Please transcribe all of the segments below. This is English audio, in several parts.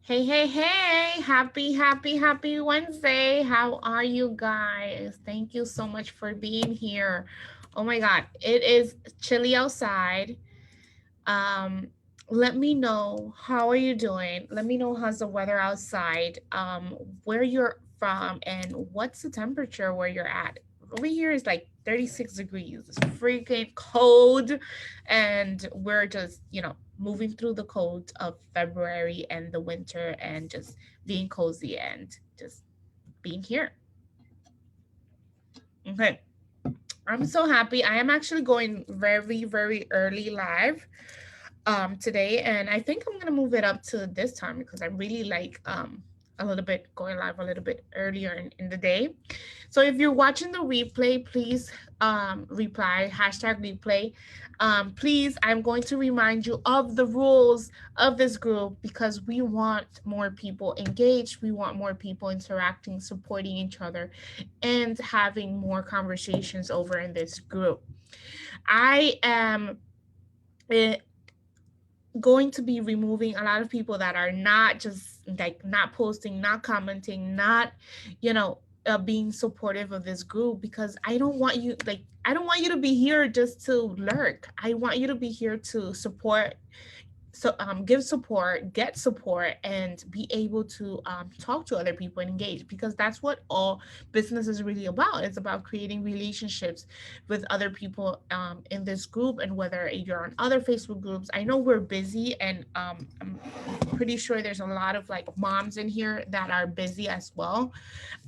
Hey, hey, hey, happy Wednesday. How are you guys? Thank you so much for being here. Oh my God, it is chilly outside. Um, Let me know how are you doing. Let me know how's the weather outside, where you're from, and what's the temperature where you're at. Over here is like 36 degrees. It's freaking cold, and we're just, moving through the cold of February and the winter and just being cozy and just being here. Okay. I'm so happy. I am actually going very, very early live today, and I think I'm gonna move it up to this time because I really like a little bit going live a little bit earlier in the day. So if you're watching the replay, please reply hashtag replay. Please, I'm going to remind you of the rules of this group because we want more people engaged, we want more people interacting, supporting each other, and having more conversations over in this group. I am eh, going to be removing a lot of people that are not just like not posting, not commenting, not, being supportive of this group because I don't want you to be here just to lurk. I want you to be here to support, so give support, get support, and be able to talk to other people and engage because that's what all business is really about. It's about creating relationships with other people in this group, and whether you're on other Facebook groups. I know we're busy, and I'm pretty sure there's a lot of like moms in here that are busy as well.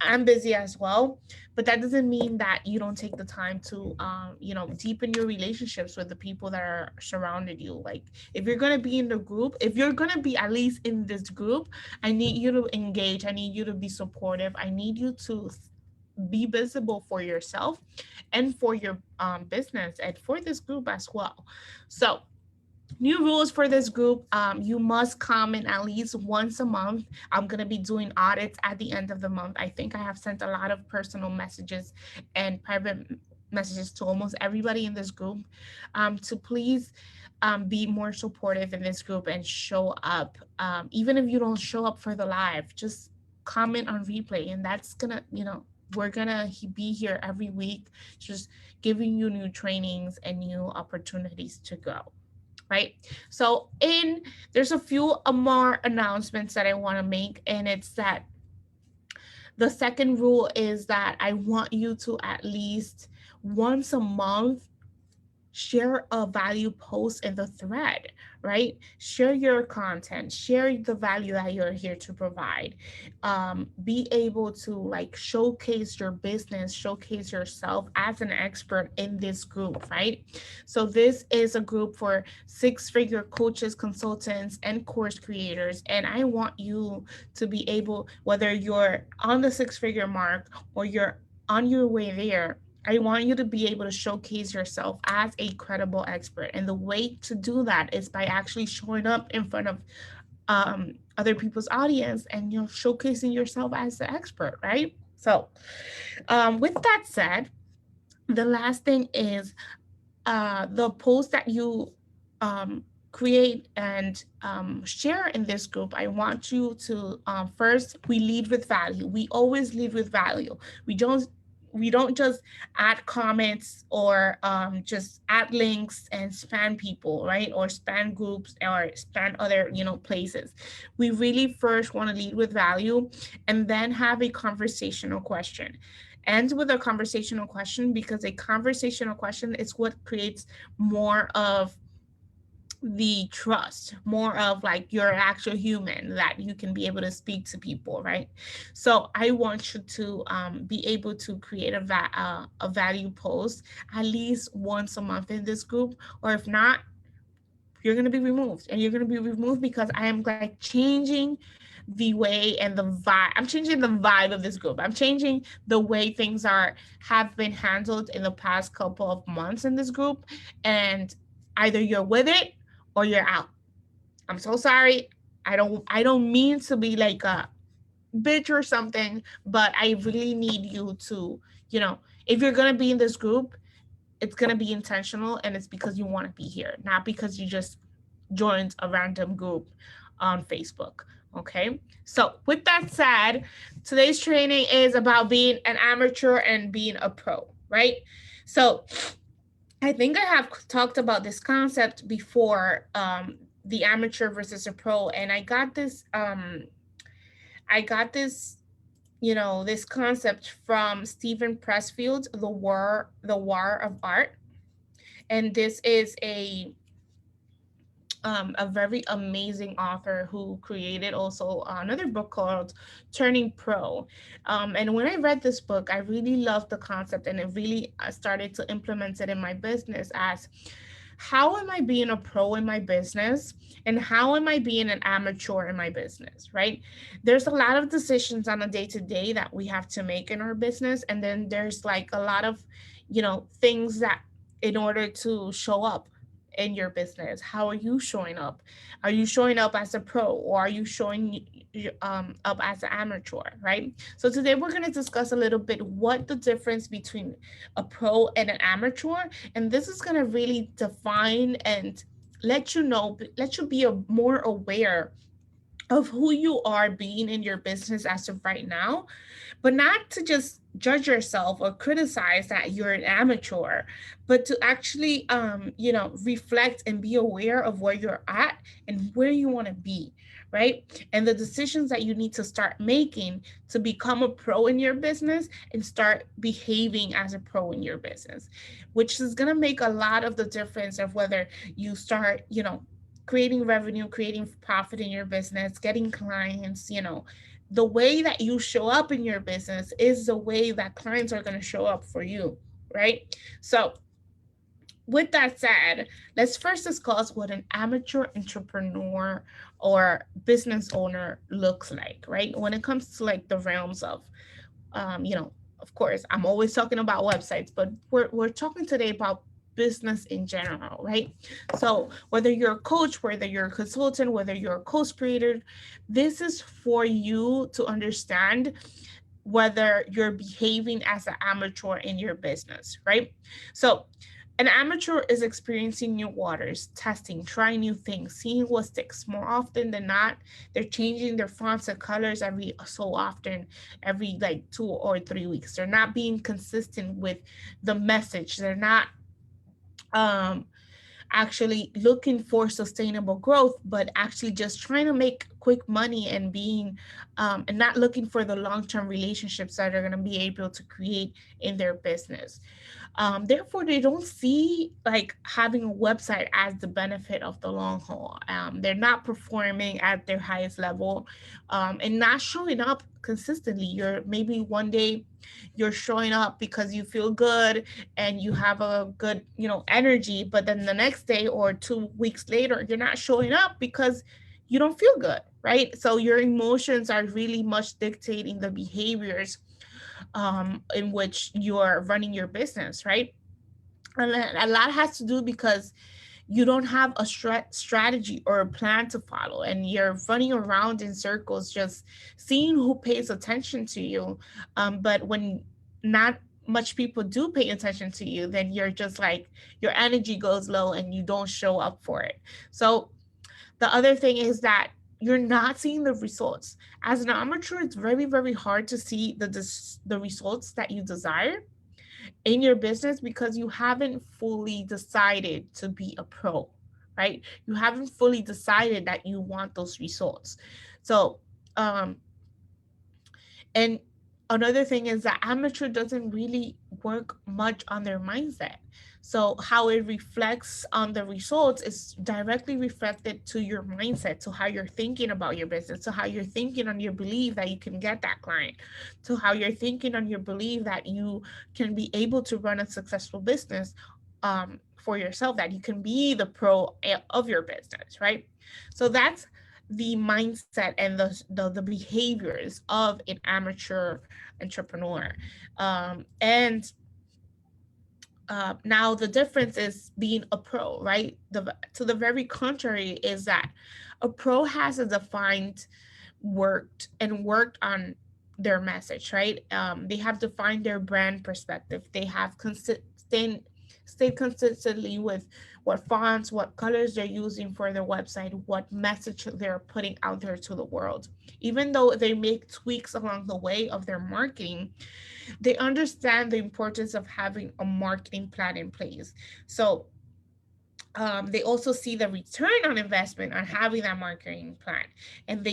I'm busy as well, but that doesn't mean that you don't take the time to, deepen your relationships with the people that are surrounded you. Like, if you're gonna be in the group, if you're gonna be at least in this group, I need you to engage. I need you to be supportive. I need you to be visible for yourself and for your business and for this group as well. So new rules for this group. You must comment at least once a month. I'm going to be doing audits at the end of the month. I think I have sent a lot of personal messages and private messages to almost everybody in this group, to please be more supportive in this group and show up. Even if you don't show up for the live, just comment on replay, and that's gonna, we're gonna be here every week, just giving you new trainings and new opportunities to grow, right? So in there's a few more announcements that I want to make, and it's that the second rule is that I want you to at least once a month share a value post in the thread, right? Share your content, share the value that you're here to provide. Be able to like showcase your business, showcase yourself as an expert in this group, right? So this is a group for six-figure coaches, consultants, and course creators, and I want you to be able, whether you're on the six-figure mark or you're on your way there, I want you to be able to showcase yourself as a credible expert. And the way to do that is by actually showing up in front of other people's audience and showcasing yourself as the expert, right? So, with that said, the last thing is the post that you create and share in this group. I want you to first, we lead with value. We always lead with value. We don't we don't just add comments or just add links and spam people, right? Or spam groups or spam other, places. We really first want to lead with value and then have a conversational question. End with a conversational question because a conversational question is what creates more of the trust, more of like you're an actual human that you can be able to speak to people, right? So I want you to be able to create a value post at least once a month in this group, or if not, you're going to be removed, and you're going to be removed because I am like changing the way and the vibe. I'm changing the vibe of this group. I'm changing the way things are have been handled in the past couple of months in this group, and either you're with it or you're out. I'm so sorry. I don't mean to be like a bitch or something, but I really need you to, if you're gonna be in this group, it's gonna be intentional and it's because you want to be here, not because you just joined a random group on Facebook. Okay. So, with that said, today's training is about being an amateur and being a pro, right? So, I think I have talked about this concept before, the amateur versus a pro, and I got this, this concept from Steven Presfield, the War of Art, and this is a very amazing author who created also another book called Turning Pro. And when I read this book, I really loved the concept, and it really started to implement it in my business as how am I being a pro in my business and how am I being an amateur in my business, right? There's a lot of decisions on a day to day that we have to make in our business. And then there's like a lot of, things that in order to show up in your business. How are you showing up? Are you showing up as a pro or are you showing up as an amateur, right? So today we're going to discuss a little bit what the difference between a pro and an amateur, and this is going to really define and let you be more aware of who you are being in your business as of right now, but not to just judge yourself or criticize that you're an amateur, but to actually reflect and be aware of where you're at and where you want to be, right? And the decisions that you need to start making to become a pro in your business and start behaving as a pro in your business, which is going to make a lot of the difference of whether you start, creating revenue, creating profit in your business, getting clients. The way that you show up in your business is the way that clients are going to show up for you, right? So, with that said, let's first discuss what an amateur entrepreneur or business owner looks like, right? When it comes to like the realms of, of course, I'm always talking about websites, but we're talking today about business in general, right? So whether you're a coach, whether you're a consultant, whether you're a co-creator, this is for you to understand whether you're behaving as an amateur in your business, right? So an amateur is experiencing new waters, testing, trying new things, seeing what sticks. More often than not, they're changing their fonts and colors every so often, every like 2 or 3 weeks. They're not being consistent with the message. They're not um actually looking for sustainable growth, but actually just trying to make quick money and being and not looking for the long-term relationships that are going to be able to create in their business. Therefore, they don't see like having a website as the benefit of the long haul. They're not performing at their highest level, and not showing up consistently. You're maybe one day you're showing up because you feel good and you have a good, energy, but then the next day or 2 weeks later, you're not showing up because you don't feel good, right? So your emotions are really much dictating the behaviors in which you're running your business, right? And a lot has to do because you don't have a strategy or a plan to follow, and you're running around in circles just seeing who pays attention to you. But when not much people do pay attention to you, then you're just like your energy goes low and you don't show up for it. So the other thing is that you're not seeing the results. As an amateur, it's very, very hard to see the results that you desire in your business because you haven't fully decided to be a pro, right? You haven't fully decided that you want those results. So, um, and another thing is that amateur doesn't really work much on their mindset. So how it reflects on the results is directly reflected to your mindset, to how you're thinking about your business, to how you're thinking on your belief that you can get that client, to how you're thinking on your belief that you can be able to run a successful business for yourself, that you can be the pro of your business, right? So that's the mindset and the behaviors of an amateur entrepreneur. And now the difference is being a pro, right? To the very contrary is that a pro has a defined worked on their message, right? They have defined their brand perspective. They have consistent stayed consistently with what fonts, what colors they're using for their website, what message they're putting out there to the world. Even though they make tweaks along the way of their marketing, they understand the importance of having a marketing plan in place. So they also see the return on investment on having that marketing plan, and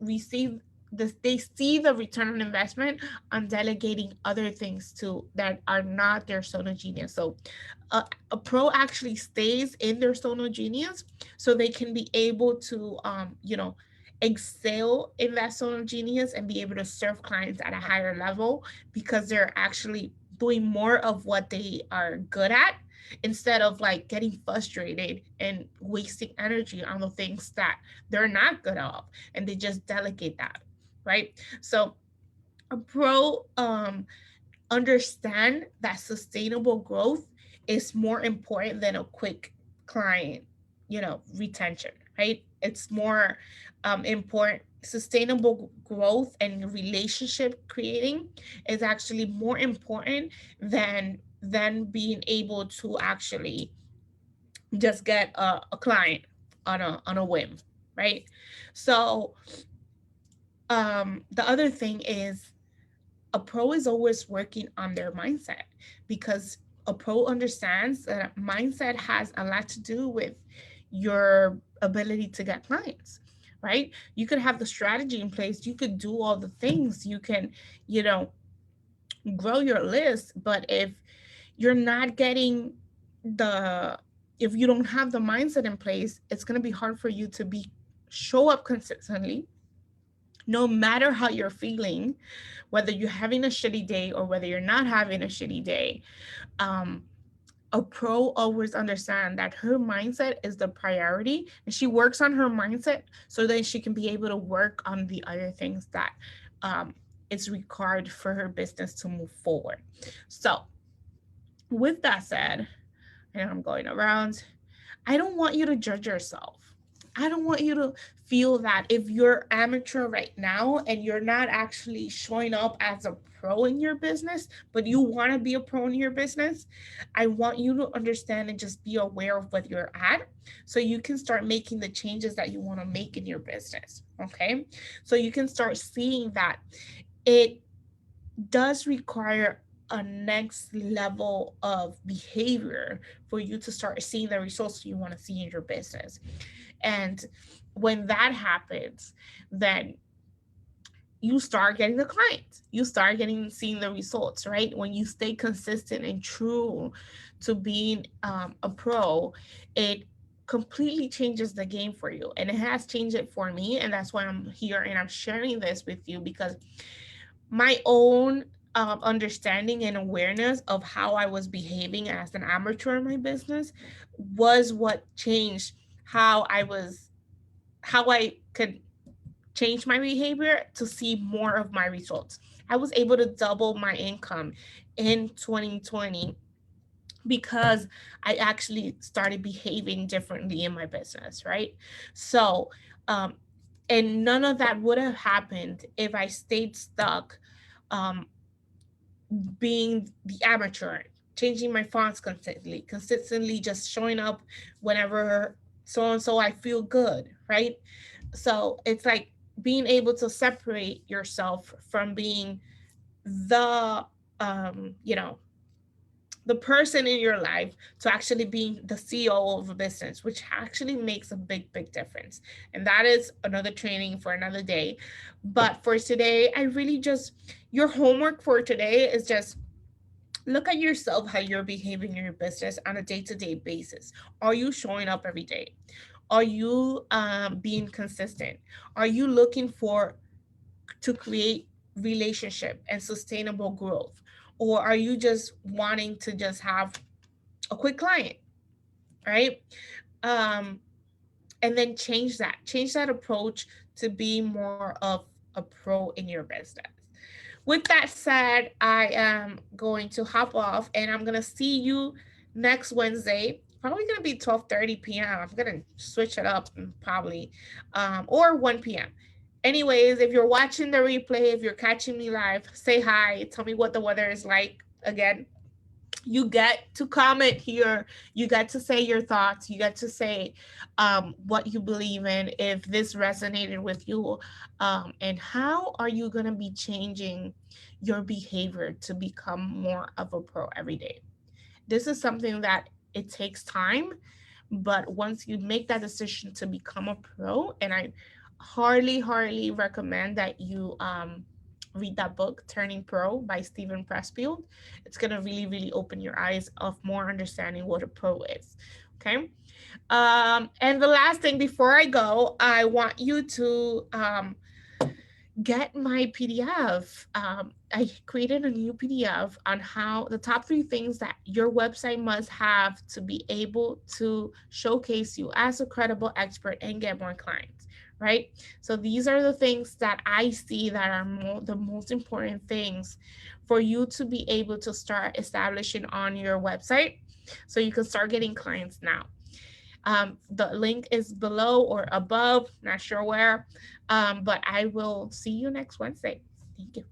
receive this, they see the return on investment on delegating other things to that are not their Sono Genius. So a pro actually stays in their Sono Genius so they can be able to excel in that Sono Genius and be able to serve clients at a higher level because they're actually doing more of what they are good at, instead of like getting frustrated and wasting energy on the things that they're not good at, and they just delegate that, right? So a pro understand that sustainable growth is more important than a quick client, retention, right? It's more important. Sustainable growth and relationship creating is actually more important than being able to actually just get a client on a whim, right? So the other thing is a pro is always working on their mindset, because a pro understands that mindset has a lot to do with your ability to get clients, right? You could have the strategy in place, you could do all the things, you can, you know, grow your list, but you're not getting the if you don't have the mindset in place, it's going to be hard for you to be show up consistently no matter how you're feeling, whether you're having a shitty day or whether you're not having a shitty day. um, a pro always understand that her mindset is the priority, and she works on her mindset so that she can be able to work on the other things that um, is required for her business to move forward. So with that said, and I'm going around, I don't want you to judge yourself. I don't want you to feel that if you're amateur right now and you're not actually showing up as a pro in your business, but you want to be a pro in your business, I want you to understand and just be aware of what you're at so you can start making the changes that you want to make in your business. Okay. So you can start seeing that it does require a next level of behavior for you to start seeing the results you want to see in your business. And when that happens, then you start getting the clients, you start getting seeing the results, right? When you stay consistent and true to being a pro, it completely changes the game for you, and it has changed it for me. And that's why I'm here and I'm sharing this with you, because my own understanding and awareness of how I was behaving as an amateur in my business was what changed how how I could change my behavior to see more of my results. I was able to double my income in 2020 because I actually started behaving differently in my business, right? So, um, and none of that would have happened if I stayed stuck um, being the amateur, changing my fonts consistently just showing up whenever so and so I feel good, right? So it's like being able to separate yourself from being the you know the person in your life to actually being the CEO of a business, which actually makes a big difference. And that is another training for another day. But for today, I really just, your homework for today is just look at yourself, how you're behaving in your business on a day-to-day basis. Are you showing up every day? Are you being consistent? Are you looking for to create relationship and sustainable growth? Or are you just wanting to just have a quick client, right? Um, and then change that approach to be more of a pro in your business. With that said, I am going to hop off and I'm gonna see you next Wednesday. Probably gonna be 12:30 p.m. I'm gonna switch it up probably, or 1 p.m. Anyways, if you're watching the replay, if you're catching me live, say hi. Tell me what the weather is like again. You get to comment here, you get to say your thoughts, you get to say what you believe in, if this resonated with you, and how are you going to be changing your behavior to become more of a pro every day. This is something that it takes time, but once you make that decision to become a pro, and I hardly recommend that you read that book, Turning Pro by Steven Presfield. It's gonna really open your eyes of more understanding what a pro is. Okay. And the last thing before I go, I want you to get my PDF. I created a new PDF on how the top 3 things that your website must have to be able to showcase you as a credible expert and get more clients, right? So these are the things that I see that are the most important things for you to be able to start establishing on your website so you can start getting clients now. The link is below or above, not sure where. But I will see you next Wednesday. Thank you.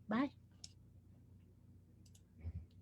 Bye.